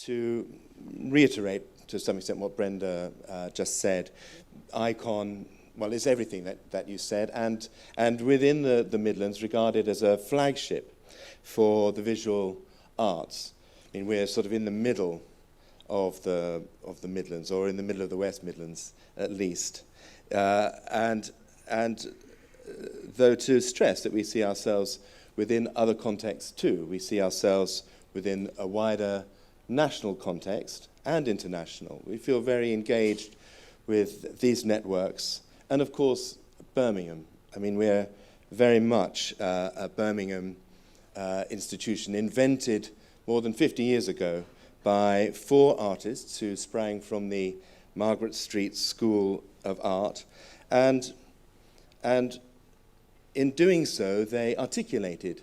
to reiterate to some extent what Brenda just said. Ikon, well, is everything that you said, and within the Midlands, regarded as a flagship for the visual arts. I mean, we're sort of in the middle of the Midlands, or in the middle of the West Midlands, at least. And though to stress that we see ourselves within other contexts too, we see ourselves within a wider national context and international. We feel very engaged with these networks, and of course, Birmingham. I mean, we're very much a Birmingham institution, invented more than 50 years ago by 4 artists who sprang from the Margaret Street School of Art, and in doing so, they articulated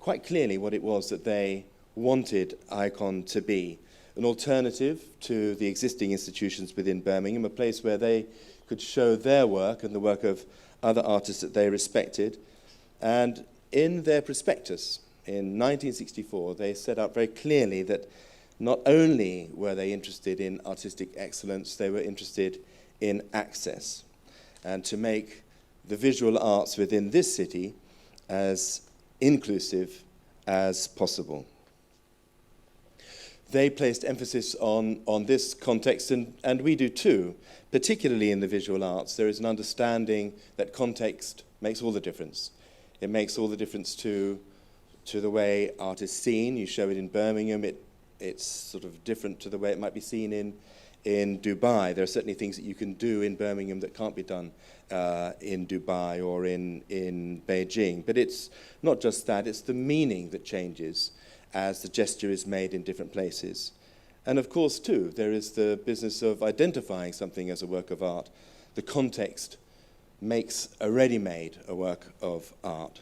quite clearly what it was that they wanted Ikon to be: an alternative to the existing institutions within Birmingham, a place where they could show their work and the work of other artists that they respected. And in their prospectus in 1964, they set out very clearly that not only were they interested in artistic excellence, they were interested in access, and to make the visual arts within this city as inclusive as possible. They placed emphasis on this context, and we do too, particularly in the visual arts. There is an understanding that context makes all the difference. It makes all the difference to the way art is seen. You show it in Birmingham, it's sort of different to the way it might be seen in Dubai. There are certainly things that you can do in Birmingham that can't be done in Dubai or in Beijing. But it's not just that, it's the meaning that changes as the gesture is made in different places. And of course, too, there is the business of identifying something as a work of art. The context makes a ready-made a work of art.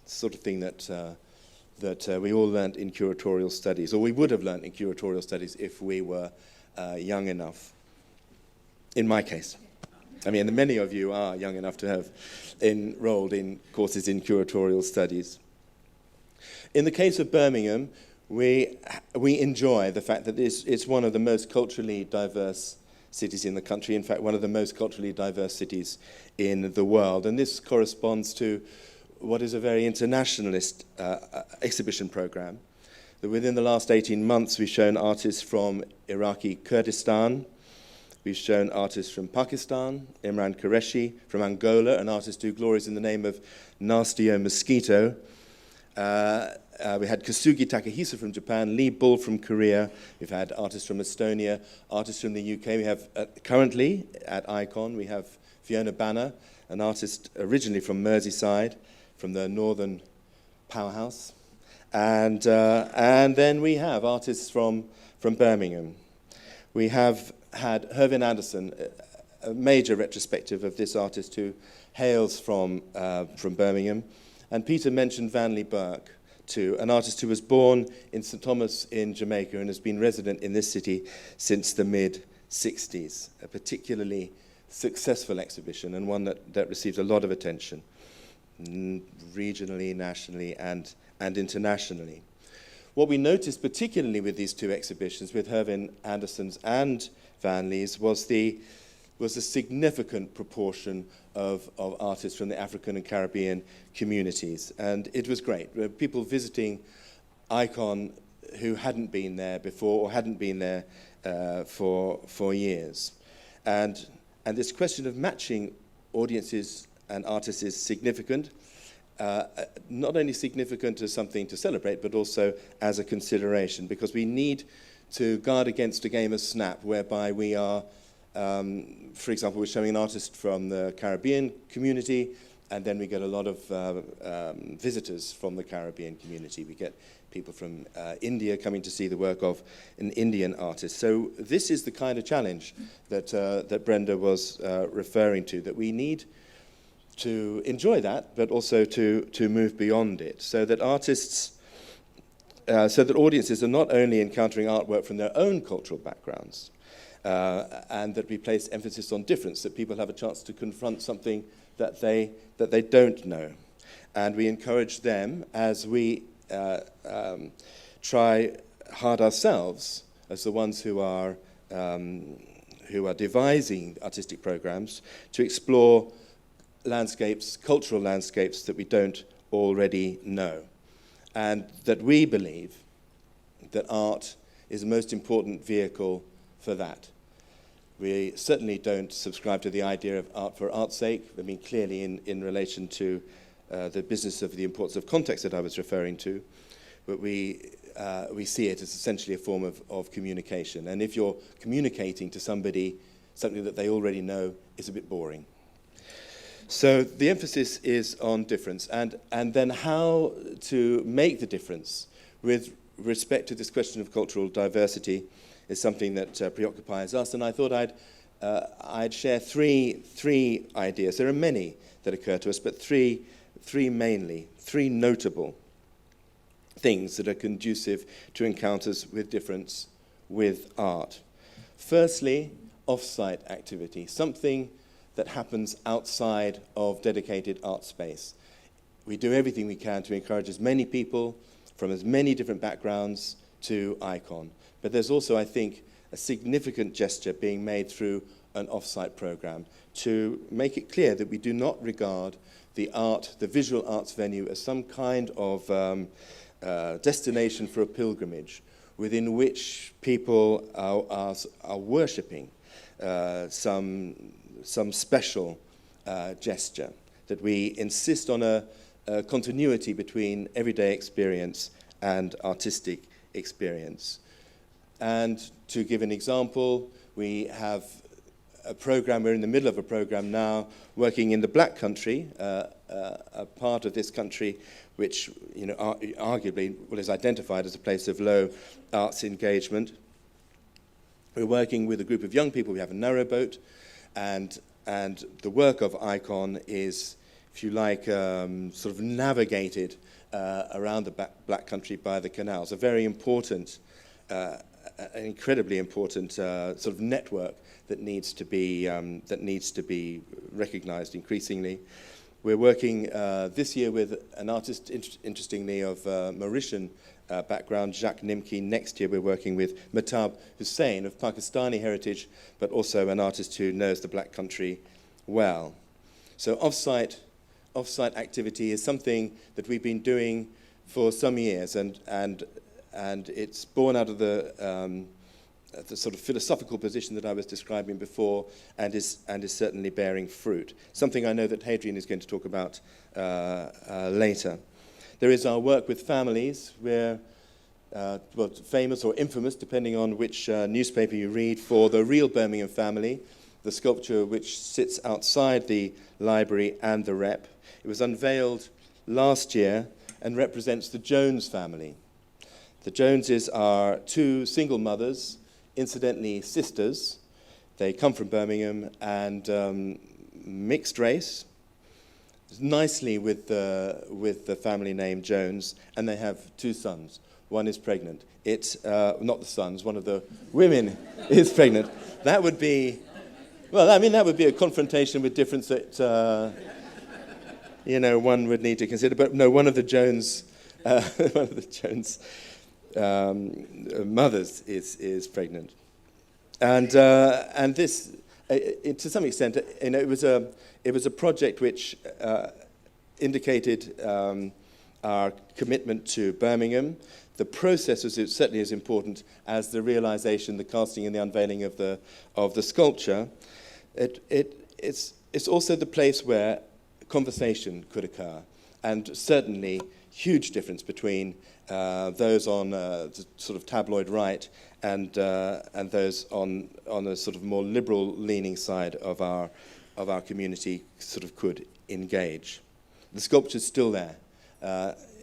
It's the sort of thing that we all learnt in curatorial studies, or we would have learnt in curatorial studies if we were young enough, in my case. I mean, many of you are young enough to have enrolled in courses in curatorial studies. In the case of Birmingham, we enjoy the fact that it's one of the most culturally diverse cities in the country, in fact, one of the most culturally diverse cities in the world. And this corresponds to what is a very internationalist exhibition program. Within the last 18 months, we've shown artists from Iraqi Kurdistan. We've shown artists from Pakistan, Imran Qureshi, from Angola, an artist who glories in the name of Nastio Mosquito. We had Kasugi Takahisa from Japan, Lee Bull from Korea. We've had artists from Estonia, artists from the UK. We have, currently, at Ikon, we have Fiona Banner, an artist originally from Merseyside, from the Northern Powerhouse. And then we have artists from Birmingham. We have had Hervin Anderson, a major retrospective of this artist who hails from Birmingham. And Peter mentioned Vanley Burke, too, an artist who was born in St. Thomas in Jamaica and has been resident in this city since the mid-60s. A particularly successful exhibition, and one that received a lot of attention, regionally, nationally, and internationally. What we noticed particularly with these 2 exhibitions, with Hervin Anderson's and Vanley's, was the significant proportion of artists from the African and Caribbean communities. And it was great. There were people visiting Ikon who hadn't been there before or hadn't been there for years. And this question of matching audiences and artists is significant. Not only significant as something to celebrate, but also as a consideration, because we need to guard against a game of snap whereby we are, for example, we're showing an artist from the Caribbean community, and then we get a lot of visitors from the Caribbean community. We get people from India coming to see the work of an Indian artist. So this is the kind of challenge that Brenda was referring to, that we need to enjoy that, but also to move beyond it, so that audiences are not only encountering artwork from their own cultural backgrounds, and that we place emphasis on difference, that people have a chance to confront something that they don't know. And we encourage them, as we try hard ourselves as the ones who are devising artistic programs, to explore landscapes, cultural landscapes that we don't already know. And that we believe that art is the most important vehicle for that. We certainly don't subscribe to the idea of art for art's sake. I mean, clearly in relation to the business of the importance of context that I was referring to, but we see it as essentially a form of communication. And if you're communicating to somebody something that they already know, it's a bit boring. So the emphasis is on difference, and then how to make the difference with respect to this question of cultural diversity is something that preoccupies us. And I thought I'd share three ideas. There are many that occur to us, but three mainly, three notable things that are conducive to encounters with difference with art. Firstly, off-site activity, something that happens outside of dedicated art space. We do everything we can to encourage as many people from as many different backgrounds to Ikon. But there's also, I think, a significant gesture being made through an off-site program to make it clear that we do not regard the visual arts venue, as some kind of destination for a pilgrimage within which people are worshipping some special gesture, that we insist on a continuity between everyday experience and artistic experience. And to give an example, we have a program, we're in the middle of a program now, working in the Black Country, a part of this country which, arguably is identified as a place of low arts engagement. We're working with a group of young people. We have a narrowboat, and the work of Ikon is, if you like, sort of navigated around the Black Country by the canals. A very important, an incredibly important sort of network that needs to be recognised increasingly. We're working this year with an artist, interestingly, of Mauritian background, Jacques Nimki. Next year we're working with Mahtab Hussain of Pakistani heritage, but also an artist who knows the Black Country well. So off-site activity is something that we've been doing for some years, and it's born out of the sort of philosophical position that I was describing before, and is certainly bearing fruit. Something I know that Hadrian is going to talk about later. There is our work with families, where famous or infamous, depending on which newspaper you read, for the real Birmingham family, the sculpture which sits outside the library and the rep. It was unveiled last year and represents the Jones family. The Joneses are two single mothers, incidentally sisters. They come from Birmingham and mixed race, nicely with the family name Jones, and they have two sons. One is pregnant. It's not the sons, one of the women is pregnant. That would be, that would be a confrontation with difference that, one would need to consider. But no, one of the Jones mothers is pregnant, and this, to some extent, it was a project which indicated our commitment to Birmingham. The process was certainly as important as the realization, the casting, and the unveiling of the sculpture. It's also the place where conversation could occur, and certainly huge difference between those on the sort of tabloid right and those on a sort of more liberal-leaning side of our community sort of could engage. The sculpture's still there,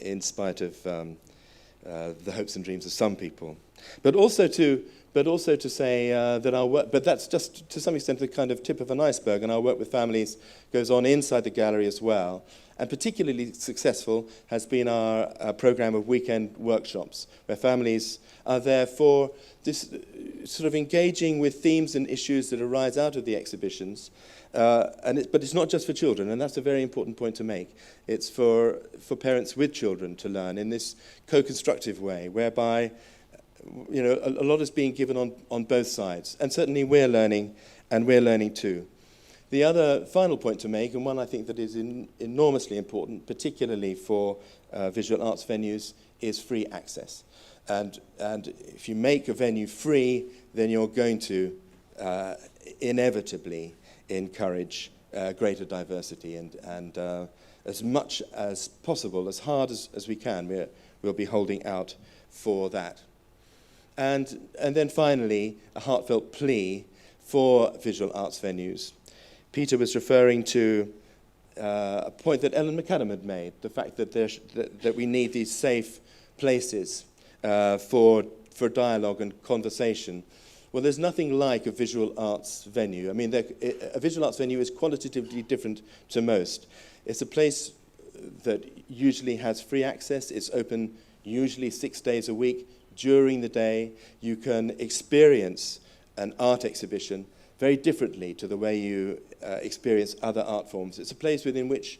in spite of the hopes and dreams of some people, but also to say that our work, but that's just to some extent the kind of tip of an iceberg, and our work with families goes on inside the gallery as well. And particularly successful has been our program of weekend workshops, where families are there for this sort of engaging with themes and issues that arise out of the exhibitions. But it's not just for children, and that's a very important point to make. It's for parents with children to learn in this co-constructive way, whereby a lot is being given on both sides. And certainly we're learning, and we're learning too. The other final point to make, and one I think that is enormously important, particularly for visual arts venues, is free access. And if you make a venue free, then you're going to inevitably encourage greater diversity. And as much as possible, as hard as we can, we'll be holding out for that. And then finally, a heartfelt plea for visual arts venues. Peter was referring to a point that Ellen McAdam had made, the fact that that we need these safe places for dialogue and conversation. Well, there's nothing like a visual arts venue. I mean, a visual arts venue is qualitatively different to most. It's a place that usually has free access. It's open usually 6 days a week. During the day, you can experience an art exhibition very differently to the way you experience other art forms. It's a place within which,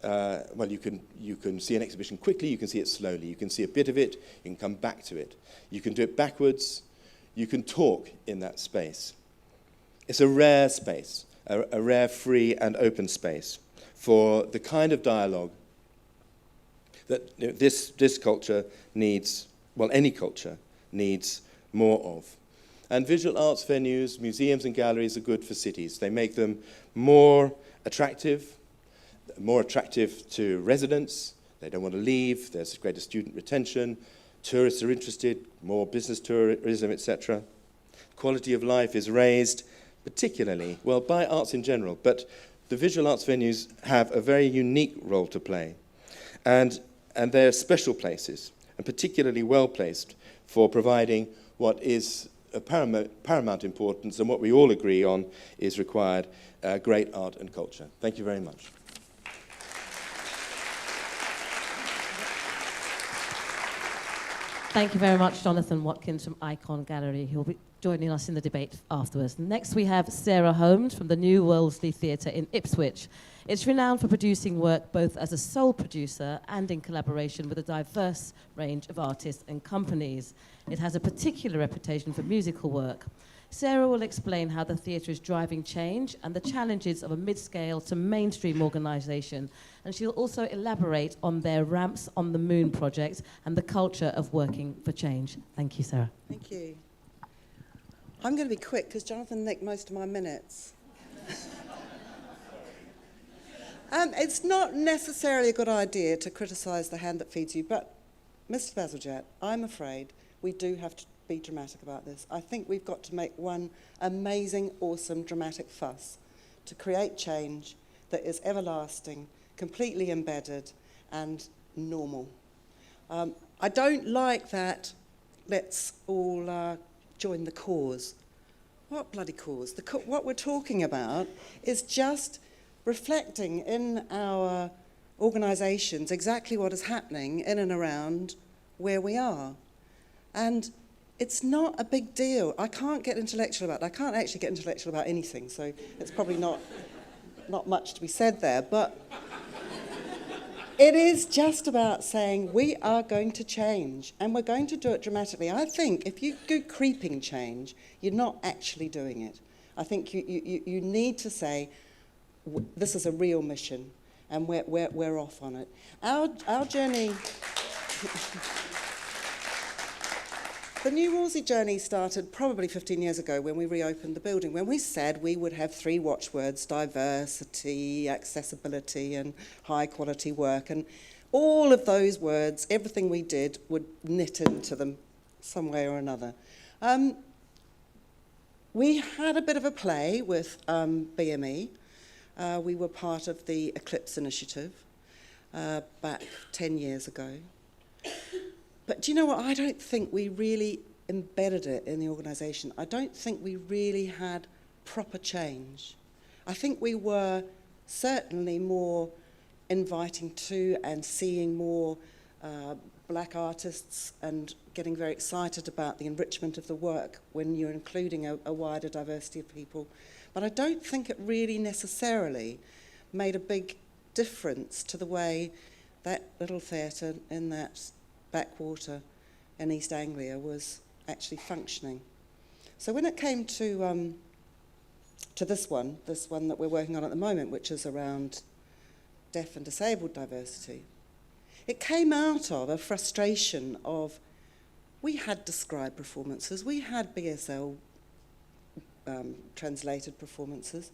you can see an exhibition quickly, you can see it slowly, you can see a bit of it, you can come back to it. You can do it backwards, you can talk in that space. It's a rare space, a rare free and open space for the kind of dialogue that this culture needs, well, any culture needs more of. And visual arts venues, museums and galleries are good for cities. They make them more attractive to residents. They don't want to leave. There's greater student retention. Tourists are interested, more business tourism, etc. Quality of life is raised, particularly, well, by arts in general, but the visual arts venues have a very unique role to play. And they're special places, and particularly well-placed for providing what is of paramount importance, and what we all agree on is required, great art and culture. Thank you very much. Thank you very much, Jonathan Watkins from Ikon Gallery, who will be joining us in the debate afterwards. Next, we have Sarah Holmes from the New Wellesley Theatre in Ipswich. It's renowned for producing work both as a sole producer and in collaboration with a diverse range of artists and companies. It has a particular reputation for musical work. Sarah will explain how the theatre is driving change and the challenges of a mid-scale to mainstream organisation. And she'll also elaborate on their Ramps on the Moon project and the culture of working for change. Thank you, Sarah. Thank you. I'm going to be quick because Jonathan nicked most of my minutes. It's not necessarily a good idea to criticise the hand that feeds you, but Mr. Bazalgette, I'm afraid we do have to be dramatic about this. I think we've got to make one amazing, awesome, dramatic fuss to create change that is everlasting, completely embedded, and normal. I don't like that let's all join the cause. What bloody cause? What we're talking about is just reflecting in our organisations exactly what is happening in and around where we are. And it's not a big deal. I can't get intellectual about it. I can't actually get intellectual about anything, so it's probably not much to be said there. But it is just about saying we are going to change, and we're going to do it dramatically. I think if you do creeping change, you're not actually doing it. I think you need to say, this is a real mission, and we're off on it. Our journey... The New Wolsey journey started probably 15 years ago when we reopened the building, when we said we would have 3 watchwords: diversity, accessibility, and high-quality work. And all of those words, everything we did, would knit into them some way or another. We had a bit of a play with BME. We were part of the Eclipse Initiative back 10 years ago. But do you know what? I don't think we really embedded it in the organisation. I don't think we really had proper change. I think we were certainly more inviting to and seeing more black artists and getting very excited about the enrichment of the work when you're including a wider diversity of people. But I don't think it really necessarily made a big difference to the way that little theatre in that backwater in East Anglia was actually functioning. So when it came to this one that we're working on at the moment, which is around deaf and disabled diversity, it came out of a frustration of, we had described performances, we had BSL translated performances,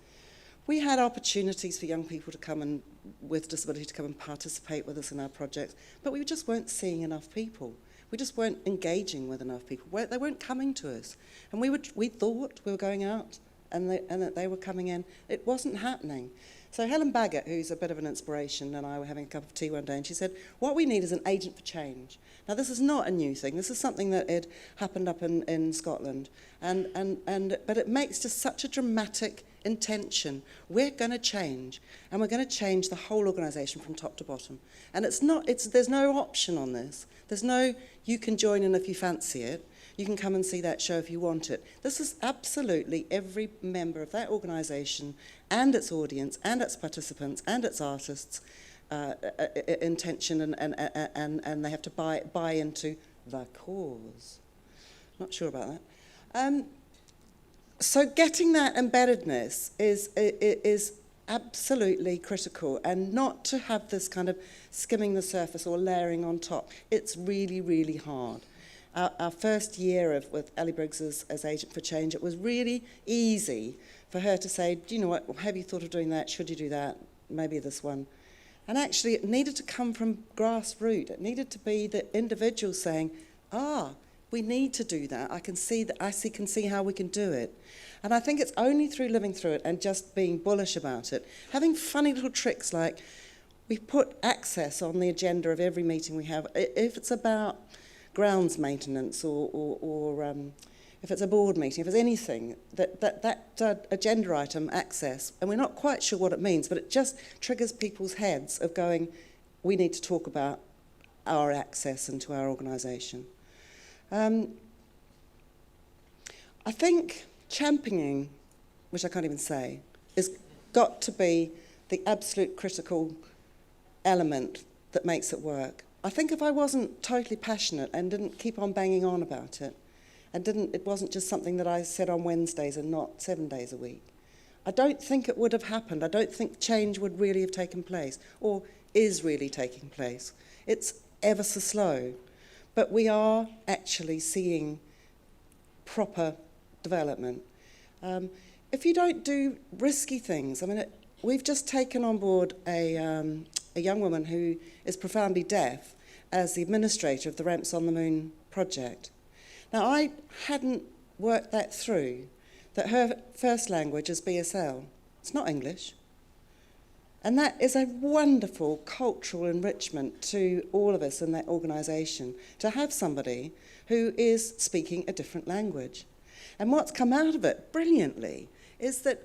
we had opportunities for young people to come and, with disability, to come and participate with us in our projects, but we just weren't seeing enough people. We just weren't engaging with enough people. They weren't coming to us. And we thought we were going out and that they were coming in. It wasn't happening. So Helen Baggett, who's a bit of an inspiration, and I were having a cup of tea one day, and she said, what we need is an agent for change. Now, this is not a new thing. This is something that had happened up in Scotland. But it makes just such a dramatic intention. We're going to change, and we're going to change the whole organisation from top to bottom. And there's no option on this. There's no, you can join in if you fancy it. You can come and see that show if you want it. This is absolutely every member of that organisation and its audience and its participants and its artists' intention, and they have to buy into the cause. Not sure about that. So getting that embeddedness is absolutely critical, and not to have this kind of skimming the surface or layering on top. It's really, really hard. Our first year with Ellie Briggs as Agent for Change, it was really easy for her to say, do you know what, have you thought of doing that? Should you do that? Maybe this one. And actually, it needed to come from grassroots. It needed to be the individual saying, we need to do that. I can see how we can do it. And I think it's only through living through it and just being bullish about it, having funny little tricks like, we put access on the agenda of every meeting we have. If it's about grounds maintenance or if it's a board meeting, if it's anything, that agenda item, access, and we're not quite sure what it means, but it just triggers people's heads of going, we need to talk about our access into our organisation. I think championing, which I can't even say, has got to be the absolute critical element that makes it work. I think if I wasn't totally passionate and didn't keep on banging on about it, and it wasn't just something that I said on Wednesdays and not 7 days a week, I don't think it would have happened. I don't think change would really have taken place, or is really taking place. It's ever so slow, but we are actually seeing proper development. If you don't do risky things, I mean, we've just taken on board a young woman who is profoundly deaf as the administrator of the Ramps on the Moon project. Now, I hadn't worked that through, that her first language is BSL. It's not English. And that is a wonderful cultural enrichment to all of us in that organisation, to have somebody who is speaking a different language. And what's come out of it brilliantly is that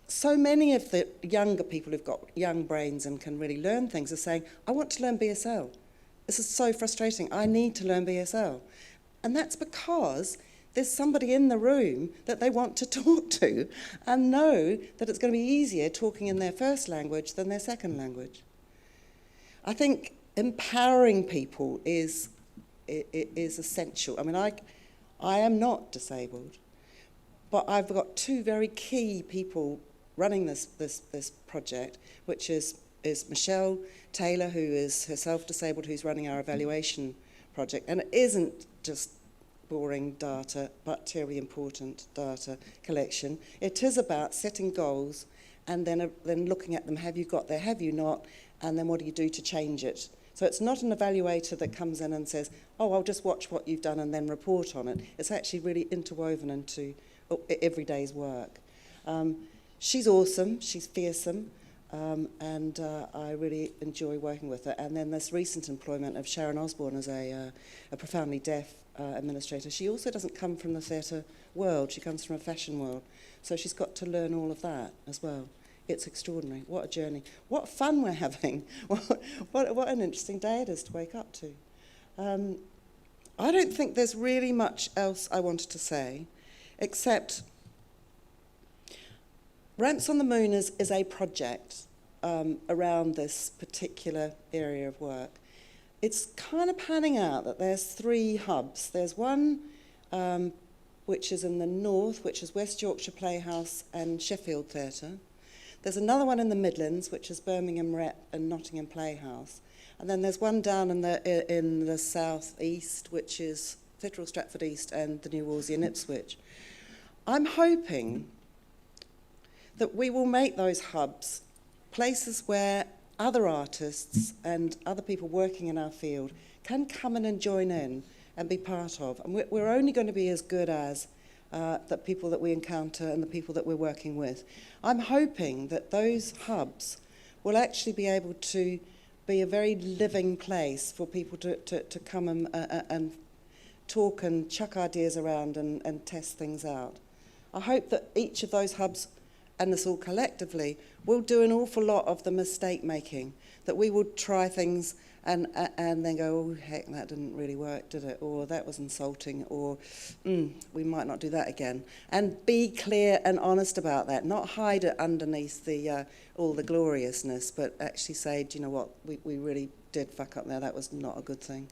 so many of the younger people who've got young brains and can really learn things are saying, I want to learn BSL. This is so frustrating. I need to learn BSL. And that's because there's somebody in the room that they want to talk to and know that it's going to be easier talking in their first language than their second language. I think empowering people is essential. I mean, I am not disabled, but I've got two very key people running this project, which is Michelle Taylor, who is herself disabled, who's running our evaluation project. And it isn't just boring data, but terribly important data collection. It is about setting goals and then looking at them. Have you got there? Have you not? And then what do you do to change it? So it's not an evaluator that comes in and says, oh, I'll just watch what you've done and then report on it. It's actually really interwoven into every day's work. She's awesome. She's fearsome. And I really enjoy working with her. And then this recent employment of Sharon Osborne as a profoundly deaf administrator. She also doesn't come from the theatre world. She comes from a fashion world. So she's got to learn all of that as well. It's extraordinary. What a journey. What fun we're having. What an interesting day it is to wake up to. I don't think there's really much else I wanted to say, except Ramps on the Moon is a project around this particular area of work. It's kind of panning out that there's 3 hubs. There's one which is in the north, which is West Yorkshire Playhouse and Sheffield Theatre. There's another one in the Midlands, which is Birmingham Rep and Nottingham Playhouse. And then there's one down in the south east, which is Clitheroe, Stratford East and the New Wolsey in Ipswich. I'm hoping that we will make those hubs places where other artists and other people working in our field can come in and join in and be part of. And we're only going to be as good as the people that we encounter and the people that we're working with. I'm hoping that those hubs will actually be able to be a very living place for people to come and talk and chuck ideas around and test things out. I hope that each of those hubs, and us all collectively, will do an awful lot of the mistake making, that we will try things and then go, oh, heck, that didn't really work, did it? Or that was insulting, or we might not do that again. And be clear and honest about that, not hide it underneath all the gloriousness, but actually say, do you know what, we really did fuck up there, that was not a good thing.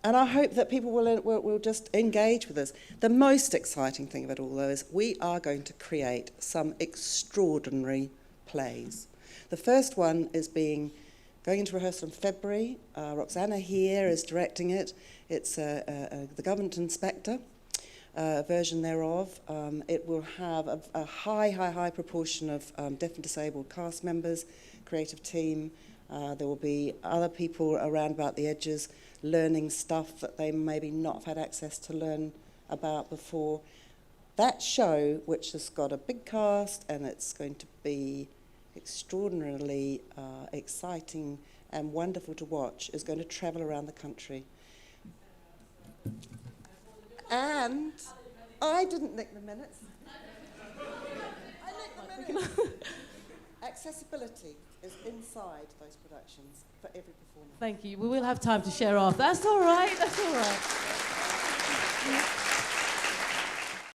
And I hope that people will just engage with us. The most exciting thing of it all, though, is we are going to create some extraordinary plays. The first one is going into rehearsal in February. Roxana here is directing it. It's the Government Inspector version thereof. It will have a high proportion of deaf and disabled cast members, creative team. There will be other people around about the edges learning stuff that they maybe not have had access to learn about before. That show, which has got a big cast and it's going to be extraordinarily exciting and wonderful to watch, is going to travel around the country. And I didn't nick the minutes. I nicked the minutes. Accessibility is inside those productions for every performance. Thank you. We will have time to share off. That's all right. That's all right.